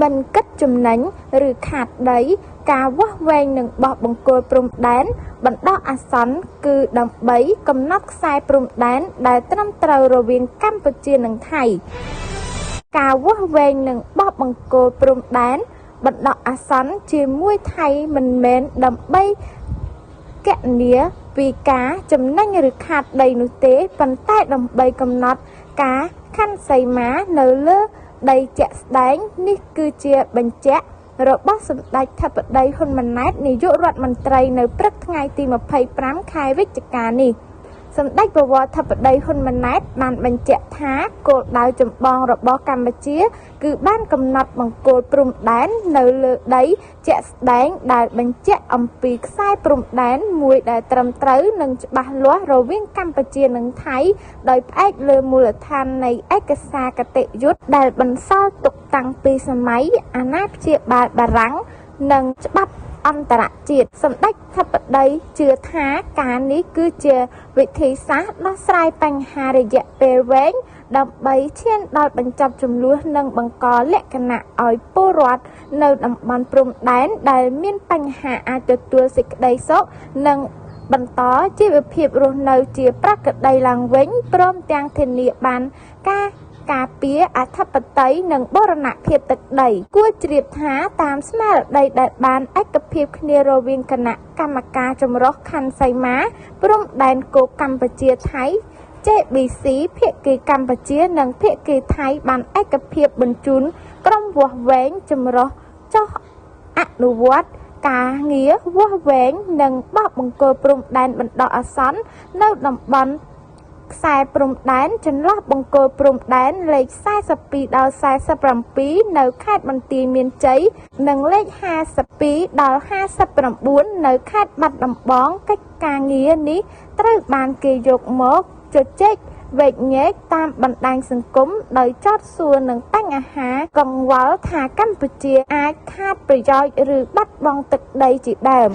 មិនគិតចំណេញឬខាតដីការវាស់វែងនឹងបោះបង្គោលព្រំដែនបណ្ដោះអាសន្នគឺដើម្បីកំណត់ខ្សែព្រំដែនដែលត្រឹមត្រូវរវាងកម្ពុជានិងថៃការវាស់វែងនឹងបោះបង្គោលព្រំដែនបណ្ដោះអាសន្នជាមួយថៃមិនមែនដើម្បីគណនាពីការចំណេញឬខាតដីនោះទេប៉ុន្តែដើម្បីកំណត់ការខណ្ឌសីមានៅលើដីជាក់ស្ដែងនេះគឺជាបញ្ជាក់របស់សម្ដេចធិបតីហ៊ុនម៉ាណែតនាយករដ្ឋមន្ត្រីនៅព្រឹកថ្ងៃទី25ខែវិច្ឆិកានេះសម្ដេចបវរធិបតីហ៊ុនម៉ាណែតបានបញ្ជាក់ថាគោលដៅចម្បងរបស់កម្ពុជាគឺបានកំណត់បង្គោលព្រំដែននៅលើដីជាក់ស្ដែងដែលបញ្ជាក់អំពីខ្សែព្រំដែនមួយដែលត្រឹមត្រូវនិងច្បាស់លាស់រវាងកម្ពុជានិងថៃដោយផ្អែកលើមូលដ្ឋាននៃឯកសារគតិយុត្តដែលបន្សល់ទុកតាំងពីសម័យអាណាព្យាបាលបារាំងនិងច្បាប់អន្តរជាតិសម្ដេចធិបតីជឿថាការនេះគឺជាវិធីសាស្ត្រដោះស្រាយបញ្ហារយៈពេលវែងដើម្បីឈានដល់បញ្ចប់ជម្លោះនិងបង្កលក្ខណៈឲ្យពលរដ្ឋនៅតំបន់ព្រំដែនដែលមានបញ្ហាអាចទទួលសេចក្តីសុខនិងបន្តជីវភាពរស់នៅជាប្រក្រតីឡើងវិញព្រមទាំងធានាបានការពារអធិបតេយ្យនិងបូរណភាពទឹកដីគួរជ្រាបថាតាមស្មារតីដែលបានឯកភាពគ្នារវាងគណៈកម្មការចម្រុះខណ្ឌសីមាព្រំដែនគោកកម្ពុជាថៃ JBC ភាគីកម្ពុជានិងភាគីថៃបានឯកភាពបញ្ជូនក្រុមវាស់វែងចម្រុះចុះអនុវត្តការងារវាស់វែងនិងបោះបង្គោលព្រំដែនបណ្ដោះអាសន្ននៅតំបន់ខ្សែព្រំដែនចន្លោះបង្គោលព្រំដែនលេខ42ដល់47នៅខេត្តបន្ទាយមានជ័យនិងលេខ52ដល់59នៅខេត្តបាត់ដំបងកិច្ចការងារនេះត្រូវបានគេយកមកជជែកវែកញែកតាមបណ្ដាញសង្គមដោយចោទសួរនឹងបញ្ហាកង្វល់ថាកម្ពុជាអាចខាតប្រយោជន៍ឬបាត់បង់ទឹកដីជាដើម